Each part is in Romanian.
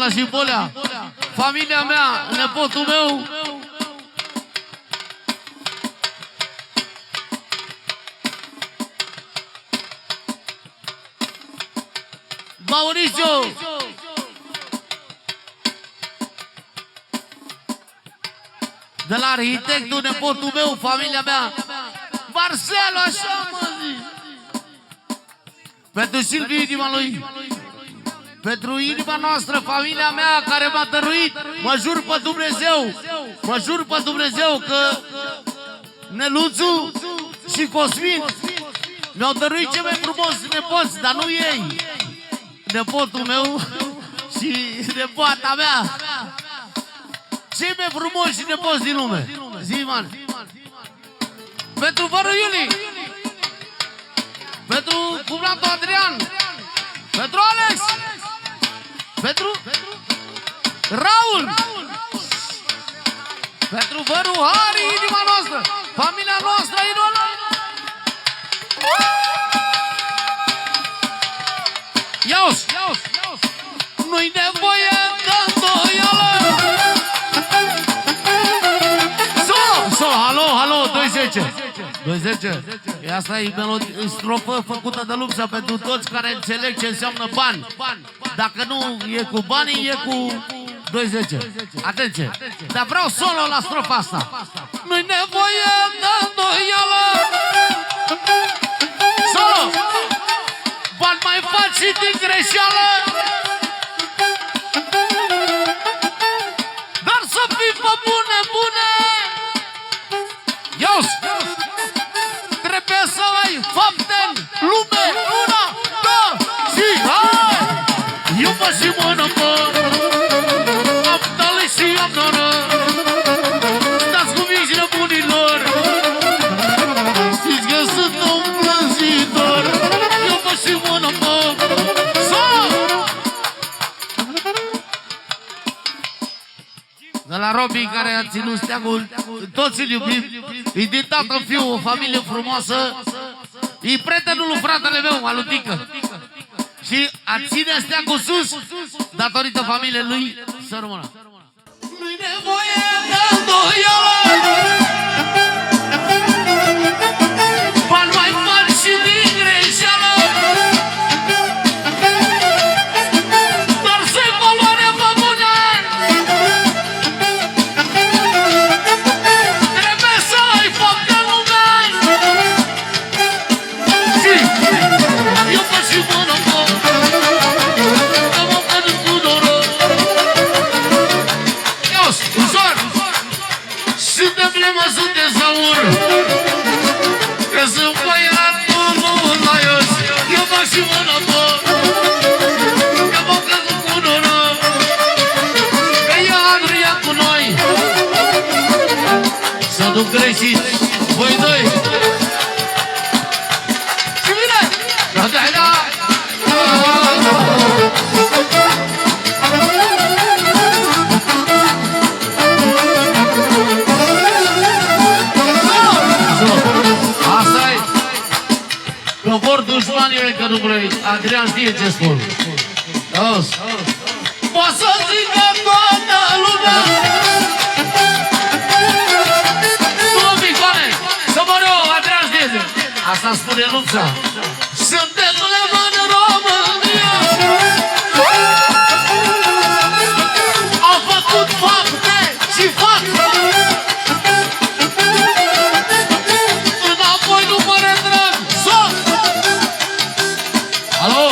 la Șimbolea, familia mea, nepotul meu. Mauricio! De la arhitectul, nepotul meu, familia mea, Marcelo, așa mă zic. Pentru Silviu, inima lui, pentru inima noastră, familia mea care m-a dăruit, mă jur pe Dumnezeu, că Neluțu și Cosmin mi-au dăruit cei mai frumos nepoți, dar nu ei. Nepotul meu și nepoata mea, cei mai frumoși nepoți din lume. Zi, man. Pentru vărul Iuli, pentru cumnatul Adrian, pentru Alex, pentru Raul, pentru vărul Hari, inima noastră, familia noastră, idola. Ia-o-s! Nu-i nevoie de îndoială! Halo, 2-10. Asta e strofă făcută de Lupsa pentru toți care înțeleg ce înseamnă bani. Dacă nu e cu banii, e cu 2-10. Atenție! Dar vreau solo la strofa asta. Nu-i nevoie de îndoială! Solo! Bani mai faci și din greșeală, dar să fii pe bune! Ios! Trebuie să ai fapte în lume. 1, 2 și hai! Eu mă și mână, mă, am tale și am noră. Stați cu mijile bunilor, știți că sunt un plânzitor. Eu mă și mână, mă, de la Robi care a ținut steagul, toți îl iubim, e din tată în fiu, o familie frumoasă, e prietenul lui fratele meu, Alutică. Și a ține steagul sus, datorită familiei lui, să rămână. Nu-i nevoie de îndoială, bani mai mari și din greșeală, dar să-i valoare pe bune. Trebuie să ai fapte în lume. Eu mă și mână, mă, că mă mănânc cu noră. Ios, ușor! Suntem nemăsut de zaur, că sunt băiatul la Ios. Eu mă și mână, mă, că mă căzut cu noră, că ea nu ia cu noi. Să nu greșiți, voi doi. Și bine! Da! Asta-i că vor dușmanii că nu vrei. Adrian știe ce spun. Auzi? Poți să zică toată lumea. Nu, Micoane, să mă rog, Adrian știe ce. Asta spune Lupsa. Suntem lemani în România. Au făcut fapte și fac. Înapoi nu mă retrag. Sos! Alo?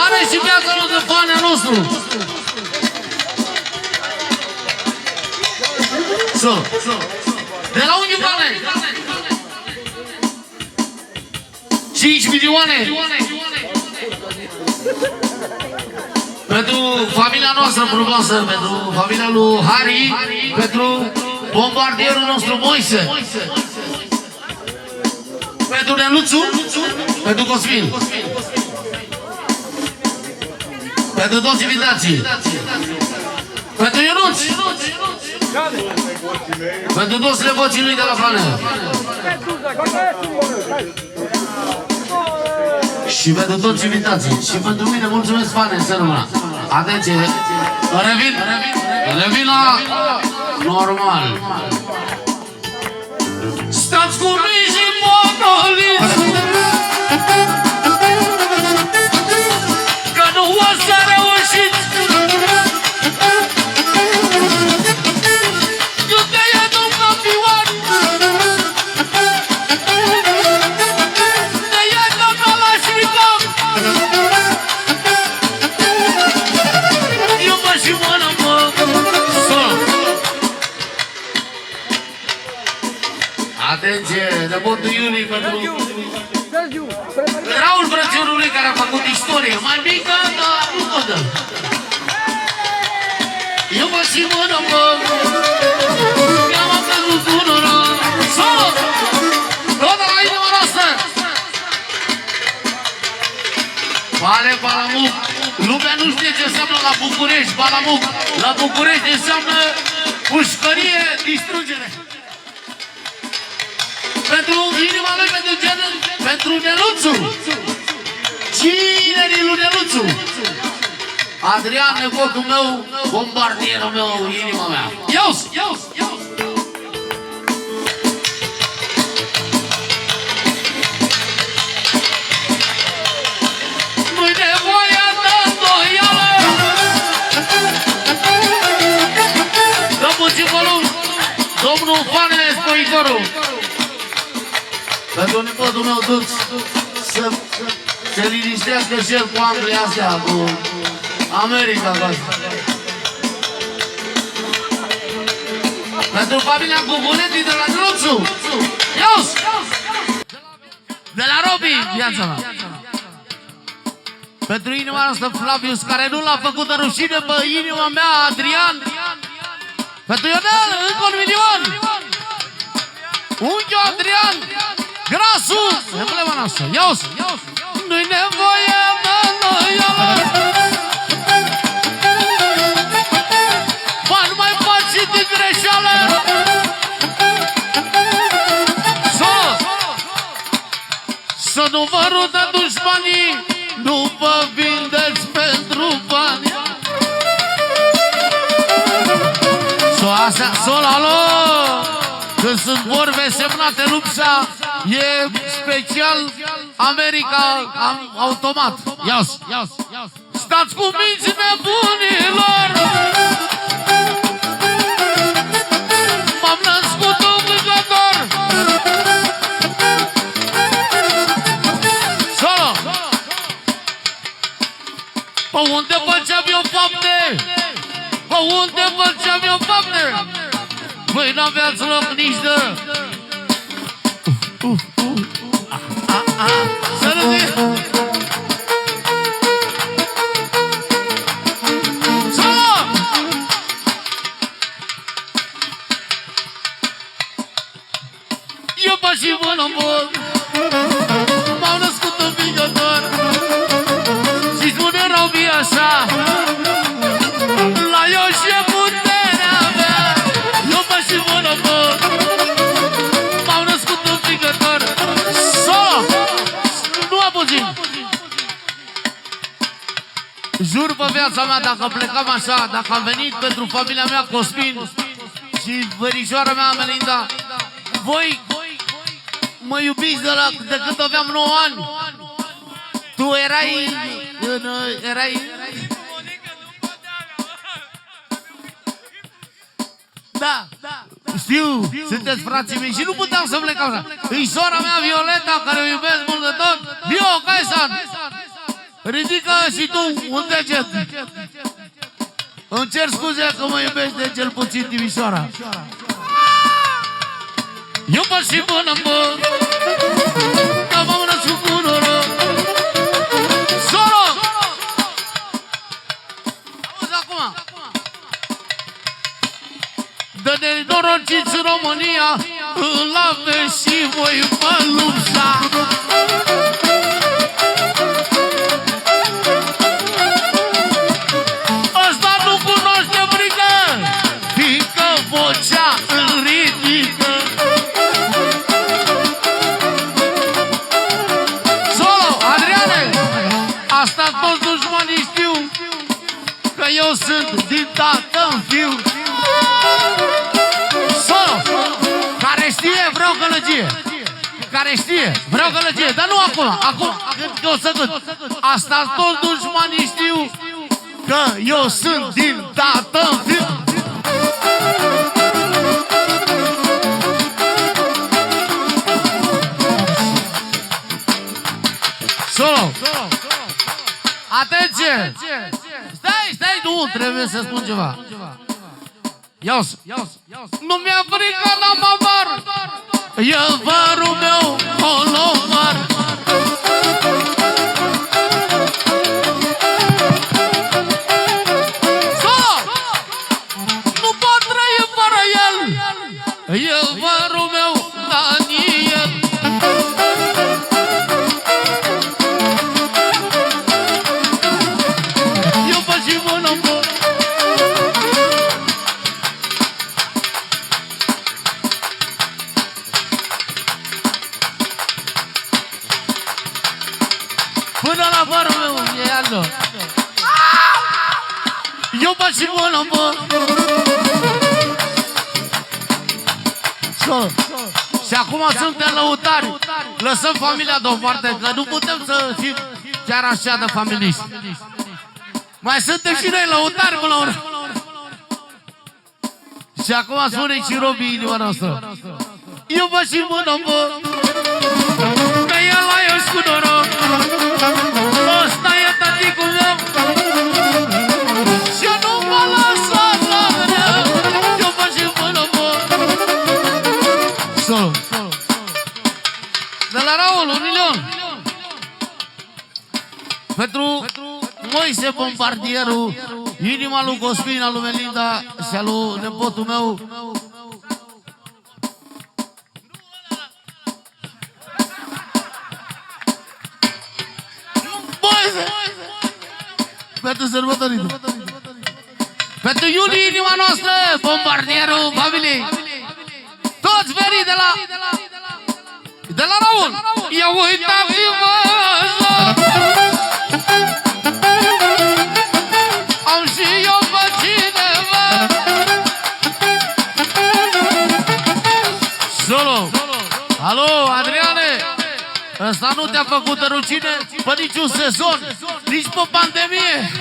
Are și viața lângă fanea nostru. De la unde bane? 5 milioane pentru familia noastră frumoasă, pentru familia lui Hari, pentru bombardierul nostru Moise, pentru Neluțu, pentru Cosmin, pentru toți invitații, pentru Ionuț, pentru toți nepoții lui de la Flanea și pentru toți invitații și pentru mine. Mulțumesc, fane, să rămână. Atenție! Revin la normal. Stați cu mii monoliți, că nu o să reușiți. Eu te iau un campion, te iau ca Kalashnikov. Eu mă și mână, mă, sol. Atenție, de botul Iulie pentru Raul Brățiorului, care a făcut istorie mai mică, dar nu toată. Eu mă și mână, mă, mi-am căzut unul, sol! Tot la inima noastră! Vale Balamuc, lumea nu știe ce înseamnă la București, Balamuc. La București înseamnă pușcărie, distrugere. Pentru inima lui, pentru Neluțu. Cinerii lui Neluțu. Adrian, nepotul meu, bombardierul meu, inima mea. Ios! Nu-i nevoie de îndoială. Dă puțin volum, domnul Fane Spoitorul. Pentru nepotul meu Dux, să se liniștească și el cu Anglia astea, cu America asta. Pentru familia Guguletti de la Neluțu. Ios! De la Robi, viața mea. Pentru inima noastră Flavius, care nu l-a făcut de rușine pe inima mea, Adrian. Pentru Ionel, încă un milion. Unchiul Adrian, grasul, emblema noastră. Ios! Nu-i nevoie de îndoială. Ba, nu mai faci și din greșeală. Să nu vă rudă dușmanii, nu vă vindeți pentru bani. Sol, alo! Când sunt vorbe semnate lupsa, e special America automat. Ios! Stați cu minți nebunilor! M-am născut un vângător! Solo! Pe unde făceam eu fapte? Pe unde făceam eu fapte? Voi n-aveați loc nici de... Să nu zi! Solo! Eu mă și mână mult, m-au născut un vingător și spune Robi așa, la eu și puterea mea. Eu mă și mână mult, m-au născut un vingător. Solo! Nu am puțin! Jur pe viața mea, dacă plecam așa, dacă am venit pentru familia mea Cosmin și verișoara mea Melinda, voi mă iubiți de când aveam 9 ani. Tu erai... Da, știu, sunteți frații mei și nu puteam să plec așa. E sora mea Violeta, care o iubesc mult de tot. Vio, Caisan, ridică și tu un deget. Îmi cer scuze că mă iubești de cel puțin Timișoara. Eu mă și până mă, că m-am născut cu noroc. Solo! Auzi acum! De nenorociți în România, îl aveți și voi mă lupta. Ăsta nu cunoaște frică, fiindcă vocea îl ridică. Solo, Adriane, asta toți dușmanii știu, că eu sunt din tată în fiu. Solo! Care știe, vreau gălăgie. Care știe, vreau gălăgie. Dar nu acum, acum, când o să cânt. Asta toți dușmanii știu, că eu sunt din tată în fiu. Solo! Atenție! Stai, nu, trebuie să spun ceva. Iau-s. Nu mi-a frică, n-am avar. E vărul meu, Colomar. Solo! Nu pot trăi fără el. E vărul meu, Daniel. Până la vărul meu, e altă. Eu bă și bună, bă. Și acum suntem lăutari. Lăsăm familia deoparte, că nu putem să fim chiar așa de familiști. Mai suntem și noi lăutari până la urmă. Și acum spune și Robi inima noastră. Eu bă și bună, bă. Că el la eu și cu noroc. Ăsta e tăticul meu. Și nu mă lăsa la greu. Eu bă și bună, bă. Solo. De la Raul, 1 milion. Pentru Moise Bombardierul, inima lui Cosmin, a lui Melinda și a lui nepotul meu. Pentru sărbătorită. Pentru Iulie, inima noastră, Bombardierul familiei. Toți venii de la Raul. Ia uitați-vă! Am și eu pe cineva. Solo. Alo, Adriane. Ăsta nu te-a făcut de rucine pe niciun sezon, nici pe pandemie.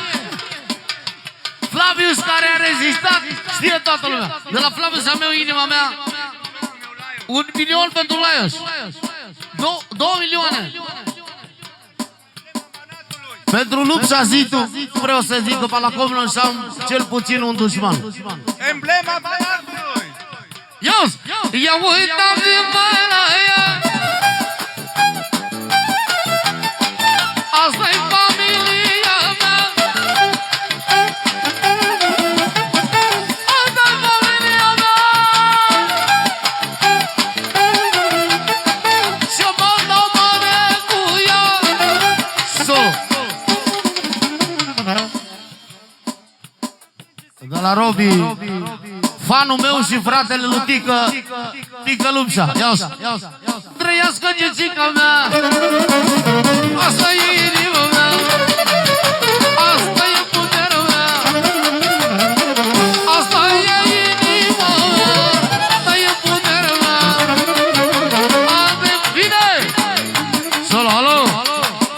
Flavius, care a rezistat, știe toată lumea. De la Flavius a meu, inima mea, 1 milion pentru Laios. 2 milioane. Pentru Lupșa Zitu, vreau să zic că pe la Comlon și am cel puțin un dușman. Emblema Banatului. Ia uitați-vă la ea. Asta-i familia mea. Asta-i familia mea. Și-o mă dau mare cu ea. De la Robi, fanul meu și fratele lui Tică Lupșa. Ia-o-s. Trăiască gecica mea. Asta e inima mea. Asta e puterea mea. Asta e inima mea. Asta e puterea mea. Vine! Solo, alo!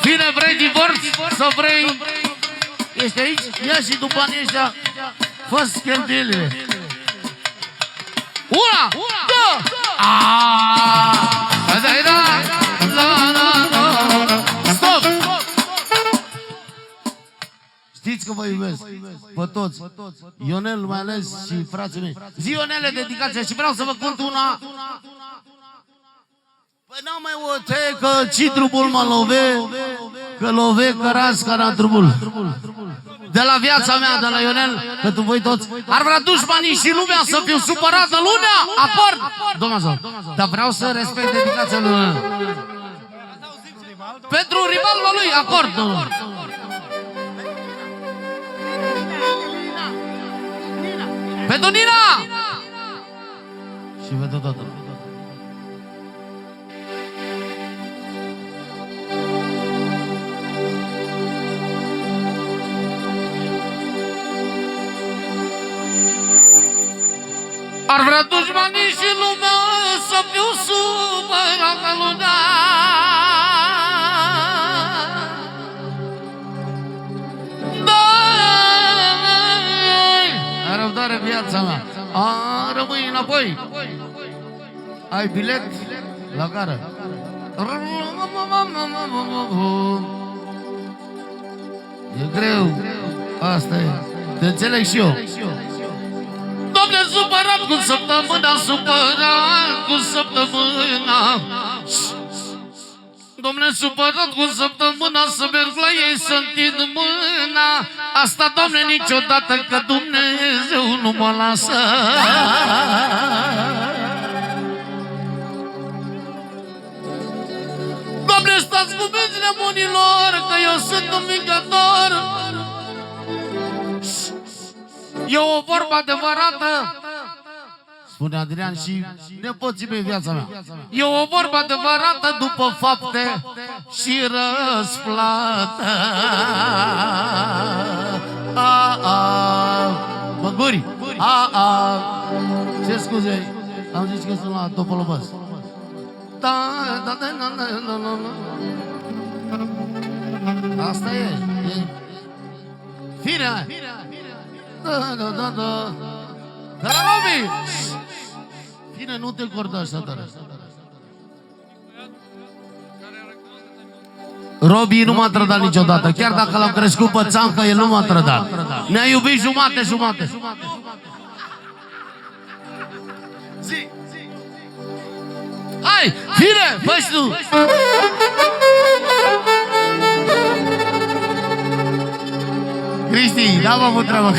Vine, vrei divorț? Sau vrei... Ești aici? Ia și după anii ăștia fă-ți cheltuielile. Una! Două! Stop! Știți că vă iubesc pe toți. Ionel mai ales și frații mei. Zi, Ionele, dedicația. Și vreau să vă cânt una. Păi n-am mai ote că ci trubul mă love, că love cărasca la trubul. De la viața mea, de la Ionel, pentru voi toți. Ar vrea dușmanii și lumea să fiu supărată lunea? Acord! Domnul, dar vreau să respect dedicația lui Ionel. Pentru rivalul lui, acord, domnul. Pentru Nina! Și pentru toată lumea. Ar vrea dușmanii și lumea să fiu supărată lumea. Ai răbdare viața mea. Rămâi înapoi. Ai bilet la gară. E greu. Asta e. Te înțeleg și eu. Doamne, supărat cu săptămâna, supărat cu săptămâna. Doamne, supărat cu săptămâna, să merg la ei să întind mâna. Asta, Doamne, niciodată, că Dumnezeu nu mă lasă. Doamne, stați cu minți nebunilor, că eu sunt un vingător. E o vorbă adevărată, spune Adrian, și nepoții mei, viața mea. E o vorbă adevărată, după fapte și răsplată. Măguri, ce scuze, am zis că sunt la Topolobăs. Asta e. Firea. Da. De la Robi! Bine, nu te corda așa tare. Robi nu m-a trădat niciodată. Chiar dacă l-am crescut pe țancă, el nu m-a trădat. Ne-a iubit jumate. Zi! Hai, fire, fă-și tu! Cristi, n-am avut treabă.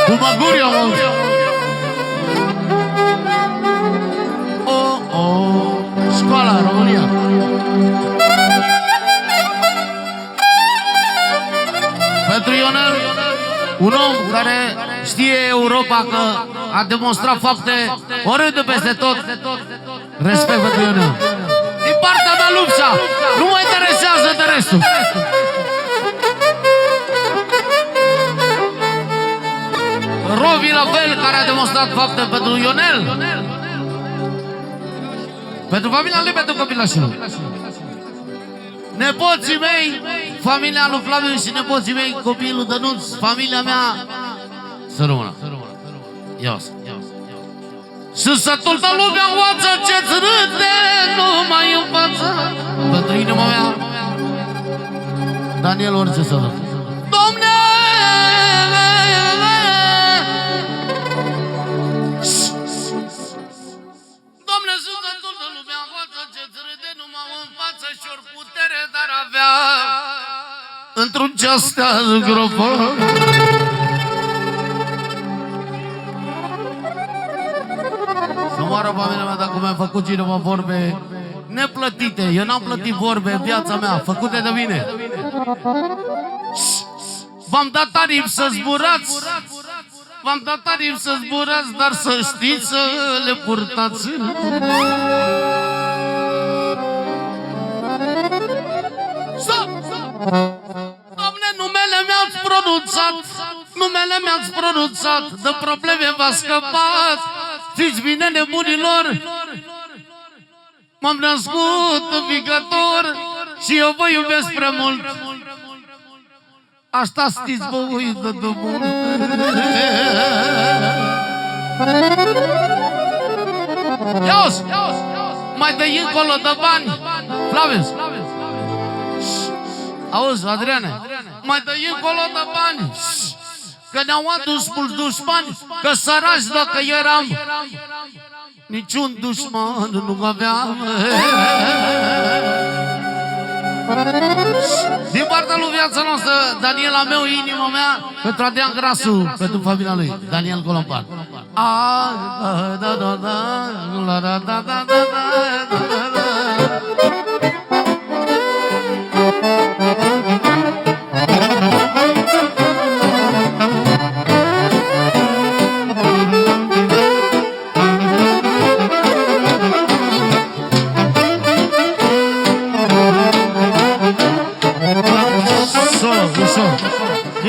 Cu Baguriu am avut. Școala, România. Pentru Ionel, un om care știe Europa, că a demonstrat fapte oriunde peste tot. Respect pentru Ionel. Din partea mea, Lupța, nu mă interesează de restul. Robi la fel, care a demonstrat fapte pentru Ionel, pentru familia lui, pentru copilașii lui. Nepoții mei, familia lui Flaviu și nepoții mei, copiii lui Dănuț, familia mea, să rămână. Și sătul de lumea oață ce-ți râde numai în față. Pentru inima mea, Daniel orice să dă. Domne! Domne, și sătul de lumea oață ce-ți râde numai în față și-or putere, dar avea într-un ceas te zgropă. Să moară familia mea dacă mi-a făcut cineva vorbe neplătite. Eu n-am plătit vorbe în viața mea, făcute de mine. V-am dat aripi să zburați. V-am dat aripi să zburați, dar să știți să le purtați. Doamne, numele mi-ați pronunțat, numele mi-ați pronunțat, de probleme v-ați scăpat. Fiți bine, nebunilor, m-am născut învingător și eu vă iubesc prea mult. Asta știți, vă uit de mult. Ia-o-ți, mai dă-i încolo de bani, Flavius. Auzi, Adriane, mai dă-i încolo de bani, că ne-au adus mulți dușmani, că săraci dacă eram, niciun dușman nu aveam. Din partea lui viața noastră, Daniela meu, inima mea, pentru Adrian Grasu, pentru familia lui, Daniel Colomban.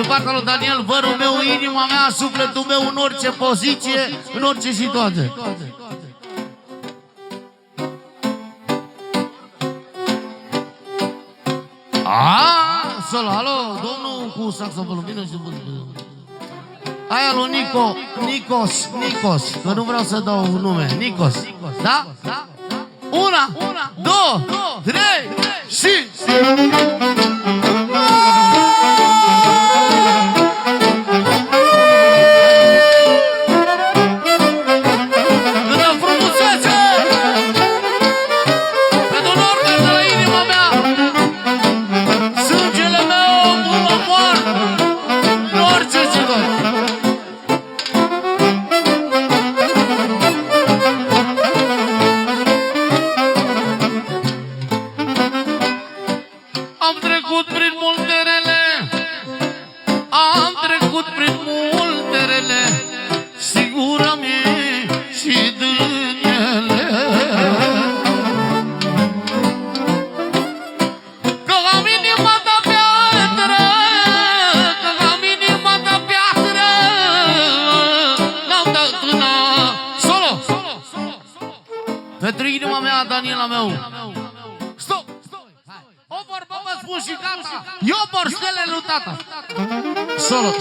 din partea lui Daniel, vărul meu, inima mea, sufletul meu, în orice poziție, în orice situație. Solo, alo, domnul cu saxofonul, vină și aia lui Nicos, că nu vreau să dau nume, Nicos, da? Una, două, trei și... Pentru inima mea, Daniela meu. Stop! Obor, bă, spun și gata. Eu borstele lui tata. Solo.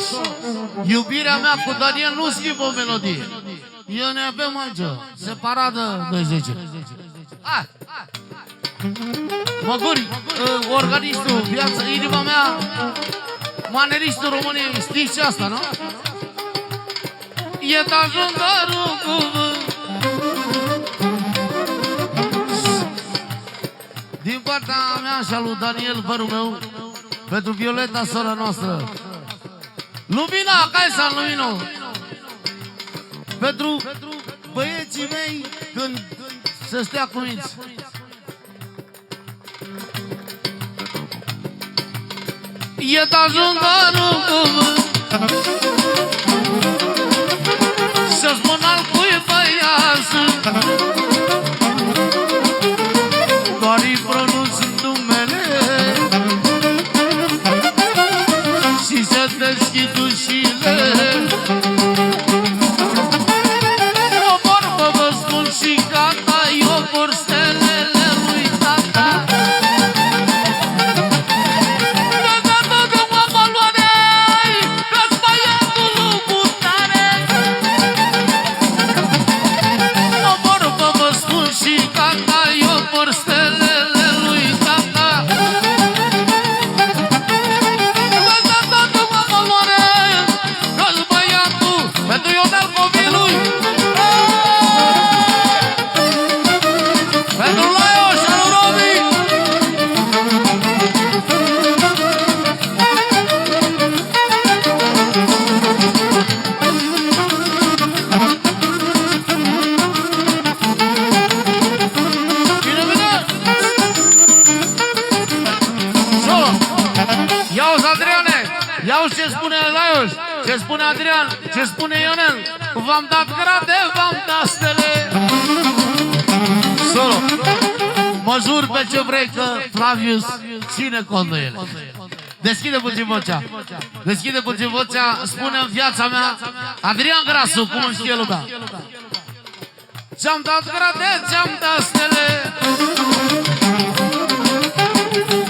Iubirea mea cu Daniel nu schimbă o melodie. Eu ne avem aici. Separată 20. Hai! Măguri, organistul, viața, inima mea, maneristul României, știți ce asta, nu? E tajundarul cuvânt. Din partea mea și a lui Daniel, vărul meu, pentru Violeta, sora noastră. Lumina, Caisa, Lumino. Pentru băieții mei, când să stea cuminți. E tajundarul cuvânt să-ți spun al cui băiasă, doar-i pronunț numele și să deschid ușile. O vorbă vă spun și gata, eu vor stelele lui tata. Iauzi ce spune Laios, ce spune Adrian, ce spune Ionel. V-am dat grade, v-am dat stele. Solo. Mă jur pe ce vrei că Flavius ține cont de ele. Deschide puțin vocea. Deschide puțin vocea. Spune în viața mea Adrian Grasu, cum îl știe lumea. Ți-am dat grade, ți-am dat stele.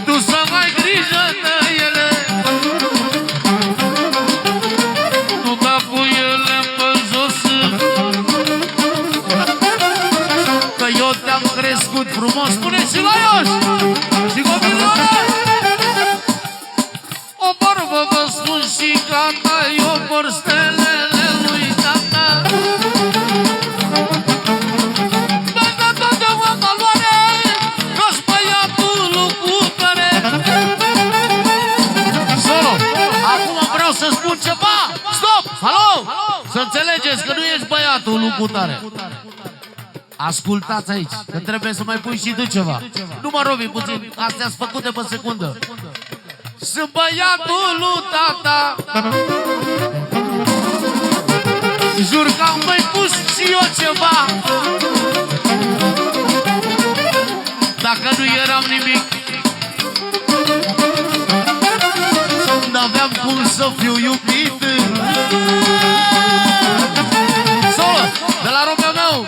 Tu să mai grijă de ele. Te-am crescut frumos, spune și Laios și copilul. O vorbă vă spun și gata, eu vor stelele lui tata. Dă toate o valoare, că-s băiatul lui Cutare. Solo, acum vreau să spun ceva. Stop, alo, să înțelegeți că nu ești băiatul lui Cutare. Ascultați aici, că trebuie să mai pui și tu ceva. Nu mă robi puțin, astea-s făcute pe secundă. Sunt băiatul lui tata. Jur că am mai pus și eu ceva. Dacă nu eram nimic, n-aveam cum să fiu iubit. Solo, de la Romeo meu.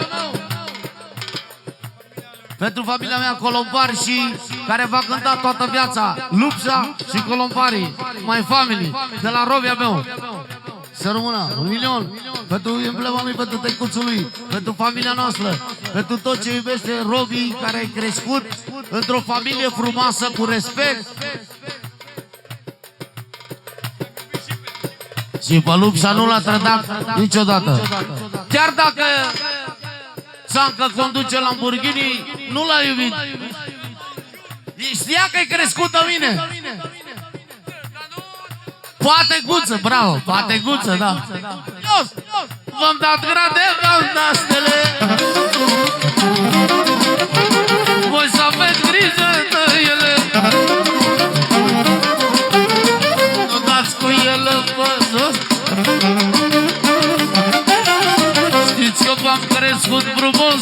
Pentru familia mea Colompari și care va cânta toată viața Lupsa și Colompari, My Family, de la Robia meu. Să rămână 1.000.000 pentru emblema lui, pentru tăicuțul lui, pentru familia noastră, pentru tot ce iubește Robi, care ai crescut într-o familie frumoasă, cu respect. Și pe Lupsa nu l-a trădat niciodată. Chiar dacă Țancă conduce Lamborghini, nu l-a iubit. Știa că e crescut în mine. Poate guță, bravo, poate guță, da. V-am dat grade, v-am dat stele. Voi să aveți grijă de ele. Nu dați cu ele pe jos. Știți că v-am crescut frumos.